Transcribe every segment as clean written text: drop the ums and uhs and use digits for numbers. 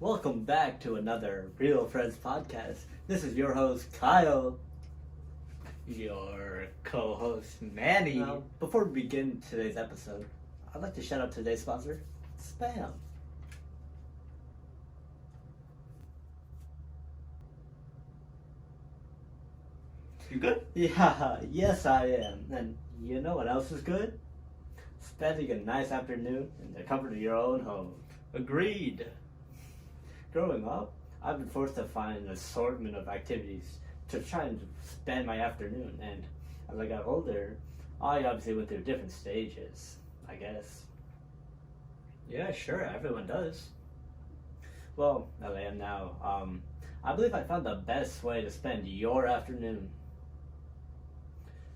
Welcome back to another Real Friends podcast. This is your host, Kyle. Your co-host Manny. Now, before we begin today's episode, I'd like to shout out today's sponsor, Spam. You good? Yeah, yes I am. And you know what else is good? Spending a nice afternoon in the comfort of your own home. Agreed. Growing up, I've been forced to find an assortment of activities to try and spend my afternoon. And as I got older, I obviously went through different stages, I guess. Yeah, sure. Everyone does. Well, as I am now, I believe I found the best way to spend your afternoon.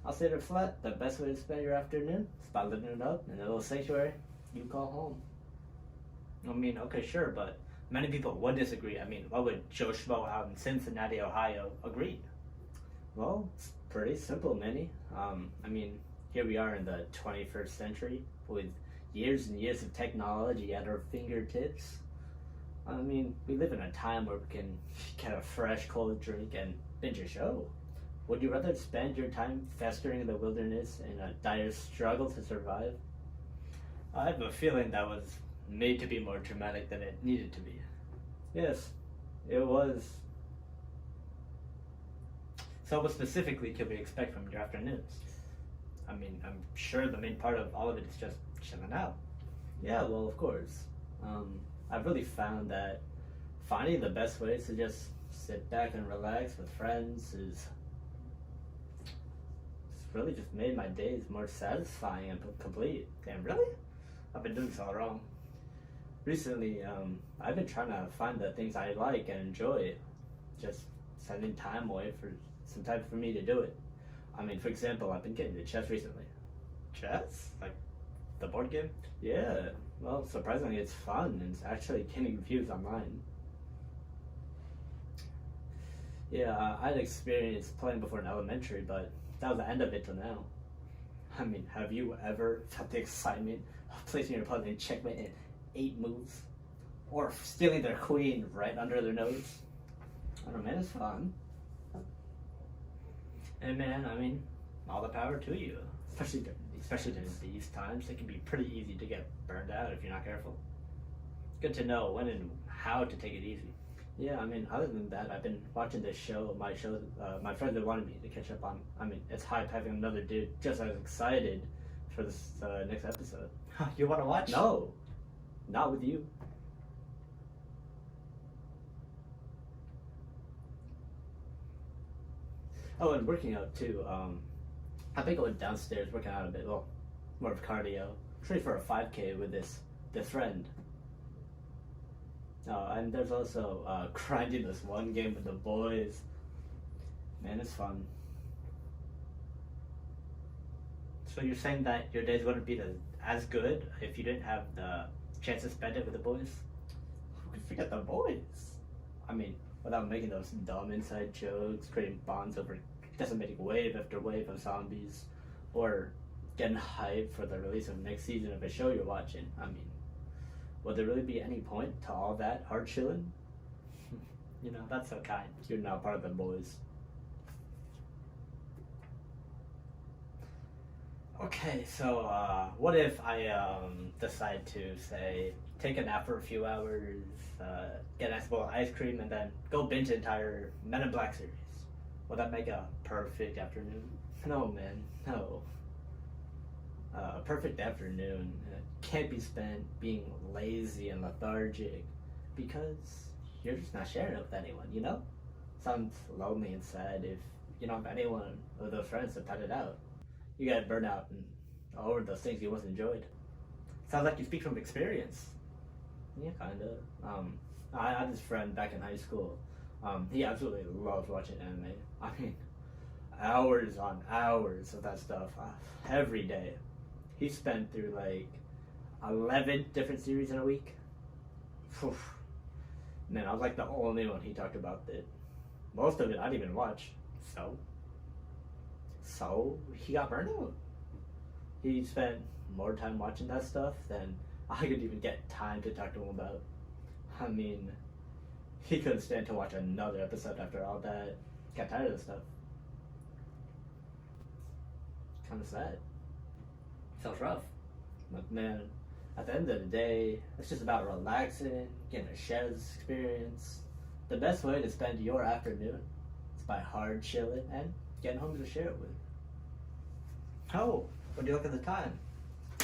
I'll say it flat, the best way to spend your afternoon is by living it up in a little sanctuary you call home. I mean, okay, sure, but many people would disagree. I mean, what would Joe Schmo out in Cincinnati, Ohio agree? Well, it's pretty simple, Manny. Here we are in the 21st century with years and years of technology at our fingertips. We live in a time where we can get a fresh cold drink and binge a show. Would you rather spend your time festering in the wilderness in a dire struggle to survive? I have a feeling that was made to be more dramatic than it needed to be. Yes, it was. So what specifically can we expect from your afternoons? I mean, I'm sure the main part of all of it is just chilling out. Yeah, well, of course. I've really found that finding the best ways to just sit back and relax with friends is it's really just made my days more satisfying and complete. Damn, really? I've been doing this all wrong. Recently, I've been trying to find the things I like and enjoy, just sending time away for some time for me to do it. For example, I've been getting into chess recently. Chess? Like the board game? Yeah, well, surprisingly, it's fun and it's actually getting views online. Yeah, I'd experienced playing before in elementary, but that was the end of it till now. Have you ever felt the excitement of placing your opponent in checkmate in 8 moves? Or stealing their queen right under their nose? I don't know, man, it's fun. And man, all the power to you. Especially In these times, it can be pretty easy to get burned out if you're not careful. Good to know when and how to take it easy. Yeah, other than that, I've been watching this show, my friend that wanted me to catch up on. It's hype having another dude just as excited for this next episode. You want to watch? No, not with you. Oh, and working out too. I've been going downstairs working out a bit. Well, more of cardio. Training for a 5K with this friend. And there's also grinding this one game with the boys. Man, it's fun. So you're saying that your days wouldn't be as good if you didn't have the chance to spend it with the boys? Who could forget the boys? Without making those dumb inside jokes, creating bonds over decimating wave after wave of zombies, or getting hyped for the release of next season of a show you're watching. Would there really be any point to all that hard chilling? That's so kind. You're now part of the boys. Okay, so what if I decide to, say, take a nap for a few hours, get a nice bowl of ice cream, and then go binge the entire Men in Black series? Would that make a perfect afternoon? No, man, no. A perfect afternoon can't be spent being lazy and lethargic because you're just not sharing it with anyone, Sounds lonely and sad if you don't have anyone or those friends to put it out. You get burnt out and over those things you once enjoyed. Sounds like you speak from experience. Yeah, kinda. I had this friend back in high school. He absolutely loved watching anime. Hours on hours of that stuff every day. He spent through like 11 different series in a week. Phew. Man, I was like the only one he talked about that. Most of it I didn't even watch. So he got burned out. He spent more time watching that stuff than I could even get time to talk to him about. he couldn't stand to watch another episode after all that. Got tired of the stuff. Kind of sad. Sounds rough. But man, at the end of the day, it's just about relaxing, getting to share this experience. The best way to spend your afternoon is by hard chilling and getting home to share it with. Oh, when you look at the time.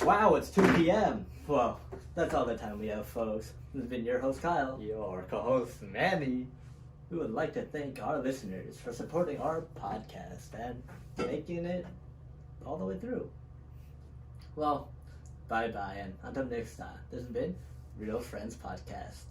Wow, it's 2 p.m. Well, that's all the time we have, folks. This has been your host, Kyle. Your co-host, Manny. We would like to thank our listeners for supporting our podcast and making it all the way through. Well, bye-bye, and until next time, this has been Real Friends Podcast.